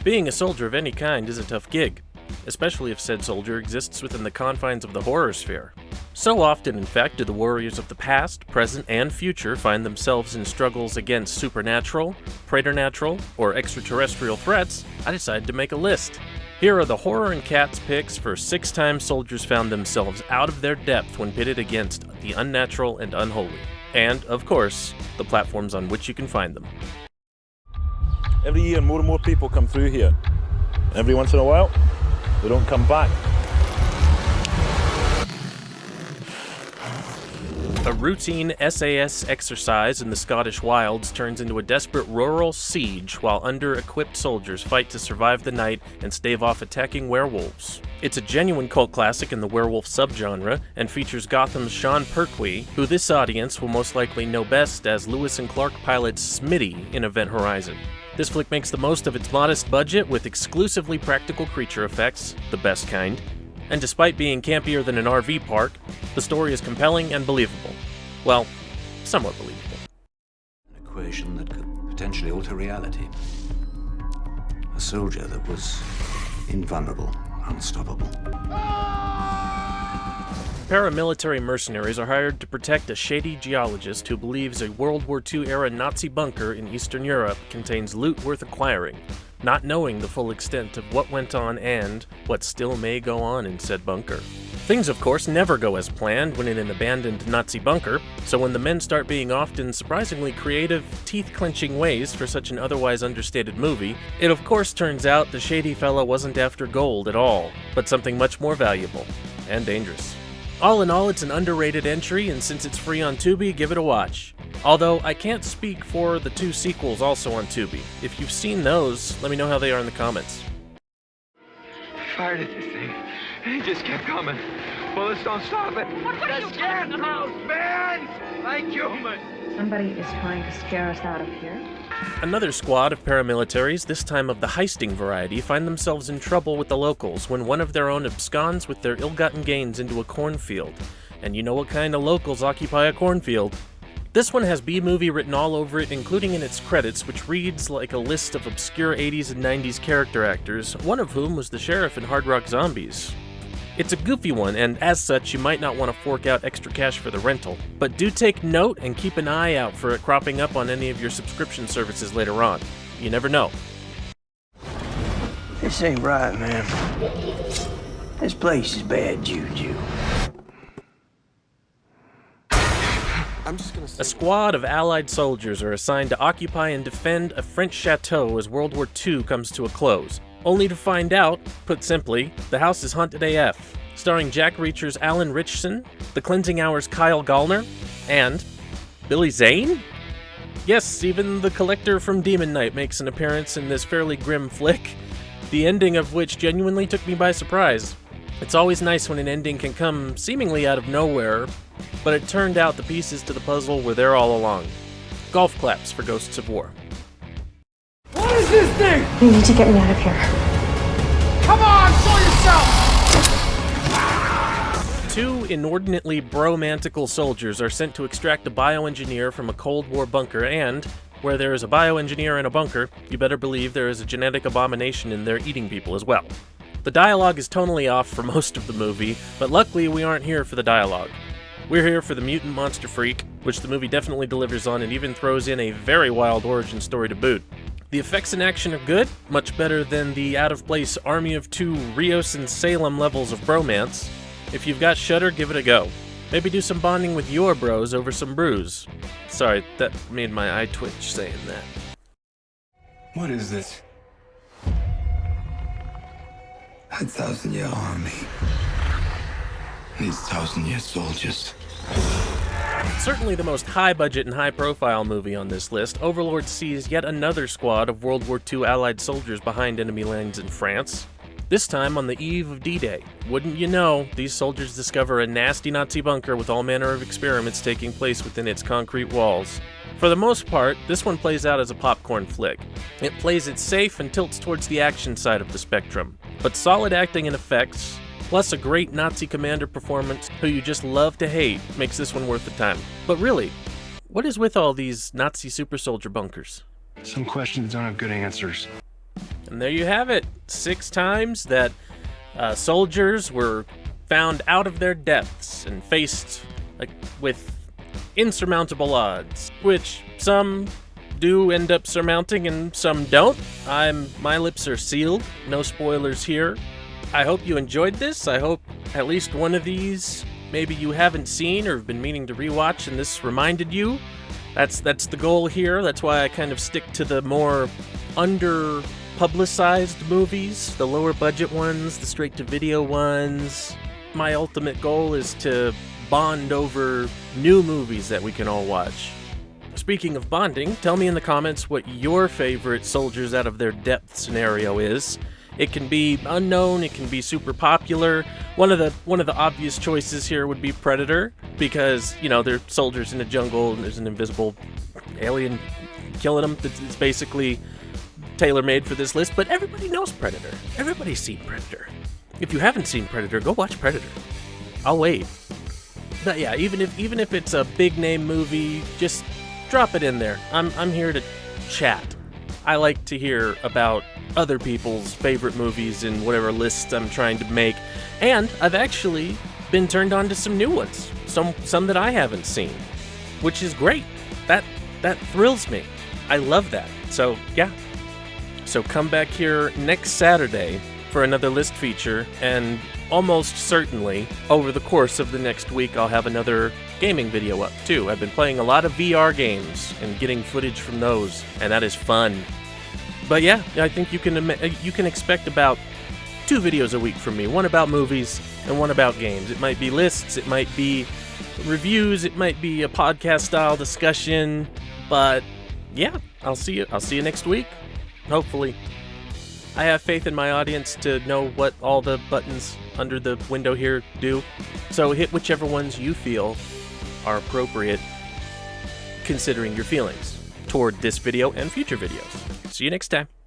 Being a soldier of any kind is a tough gig, especially if said soldier exists within the confines of the horrorsphere. So often, in fact, do the warriors of the past, present, and future find themselves in struggles against supernatural, preternatural, or extraterrestrial threats, I decided to make a list. Here are the horror and cats picks for 6 times soldiers found themselves out of their depth when pitted against the unnatural and unholy. And, of course, the platforms on which you can find them. Every year more and more people come through here. Every once in a while, they don't come back. A routine SAS exercise in the Scottish wilds turns into a desperate rural siege while under-equipped soldiers fight to survive the night and stave off attacking werewolves. It's a genuine cult classic in the werewolf subgenre and features Gotham's Sean Pertwee, who this audience will most likely know best as Lewis and Clark pilot Smitty in Event Horizon. This flick makes the most of its modest budget with exclusively practical creature effects, the best kind. And despite being campier than an RV park, the story is compelling and believable. Well, somewhat believable. An equation that could potentially alter reality. A soldier that was invulnerable, unstoppable. Paramilitary mercenaries are hired to protect a shady geologist who believes a World War II-era Nazi bunker in Eastern Europe contains loot worth acquiring, not knowing the full extent of what went on and what still may go on in said bunker. Things, of course, never go as planned when in an abandoned Nazi bunker, so when the men start being often surprisingly creative, teeth-clenching ways for such an otherwise understated movie, it of course turns out the shady fella wasn't after gold at all, but something much more valuable and dangerous. All in all, it's an underrated entry, and since it's free on Tubi, give it a watch. Although, I can't speak for the 2 sequels also on Tubi. If you've seen those, let me know how they are in the comments. I fired at this thing, and it just kept coming. Bullets don't stop it. What are you talking about? Scarecrows, man! Like humans! Somebody is trying to scare us out of here. Another squad of paramilitaries, this time of the heisting variety, find themselves in trouble with the locals when one of their own absconds with their ill-gotten gains into a cornfield. And you know what kind of locals occupy a cornfield. This one has B-movie written all over it, including in its credits, which reads like a list of obscure 80s and 90s character actors, one of whom was the sheriff in Hard Rock Zombies. It's a goofy one, and as such, you might not want to fork out extra cash for the rental, but do take note and keep an eye out for it cropping up on any of your subscription services later on. You never know. This ain't right, man. This place is bad juju. A squad of Allied soldiers are assigned to occupy and defend a French chateau as World War II comes to a close, only to find out, put simply, the house is haunted AF. Starring Jack Reacher's Alan Ritchson, The Cleansing Hour's Kyle Gallner, and Billy Zane? Yes, even the Collector from Demon Knight makes an appearance in this fairly grim flick, the ending of which genuinely took me by surprise. It's always nice when an ending can come seemingly out of nowhere, but it turned out the pieces to the puzzle were there all along. Golf claps for Ghosts of War. What is this thing? You need to get me out of here. Come on, show yourself! 2 inordinately bromantical soldiers are sent to extract a bioengineer from a Cold War bunker, and where there is a bioengineer in a bunker, you better believe there is a genetic abomination in there eating people as well. The dialogue is tonally off for most of the movie, but luckily we aren't here for the dialogue. We're here for the mutant monster freak, which the movie definitely delivers on and even throws in a very wild origin story to boot. The effects in action are good, much better than the out-of-place Army of Two Rios and Salem levels of bromance. If you've got Shudder, give it a go. Maybe do some bonding with your bros over some brews. Sorry, that made my eye twitch saying that. What is this? A 1,000-year army. These 1,000-year soldiers. Certainly the most high-budget and high-profile movie on this list, Overlord sees yet another squad of World War II Allied soldiers behind enemy lines in France. This time on the eve of D-Day. Wouldn't you know, these soldiers discover a nasty Nazi bunker with all manner of experiments taking place within its concrete walls. For the most part, this one plays out as a popcorn flick. It plays it safe and tilts towards the action side of the spectrum. But solid acting and effects, plus a great Nazi commander performance who you just love to hate, makes this one worth the time. But really, what is with all these Nazi super soldier bunkers? Some questions don't have good answers. And there you have it. 6 times that soldiers were found out of their depths and faced with insurmountable odds, which some do end up surmounting and some don't. My lips are sealed. No spoilers here. I hope you enjoyed this. I hope at least one of these maybe you haven't seen or have been meaning to rewatch and this reminded you. That's the goal here. That's why I kind of stick to the more under-publicized movies, the lower budget ones, the straight-to-video ones. My ultimate goal is to bond over new movies that we can all watch. Speaking of bonding, tell me in the comments what your favorite soldiers out of their depth scenario is. It can be unknown, it can be super popular. One of the obvious choices here would be Predator, because, you know, they're soldiers in a jungle and there's an invisible alien killing them. It's basically tailor-made for this list, but everybody knows Predator. Everybody's seen Predator. If you haven't seen Predator, go watch Predator. I'll wait. But yeah, even if it's a big-name movie, just drop it in there. I'm here to chat. I like to hear about other people's favorite movies in whatever list I'm trying to make. And I've actually been turned on to some new ones. Some that I haven't seen, which is great. That thrills me. I love that. So, yeah. So come back here next Saturday for another list feature, and almost certainly over the course of the next week I'll have another gaming video up too. I've been playing a lot of VR games and getting footage from those, and that is fun. But yeah, I think you can expect about 2 videos a week from me. One about movies and one about games. It might be lists, it might be reviews, it might be a podcast style discussion, but yeah, I'll see you next week. Hopefully. I have faith in my audience to know what all the buttons under the window here do. So hit whichever ones you feel are appropriate considering your feelings toward this video and future videos. See you next time.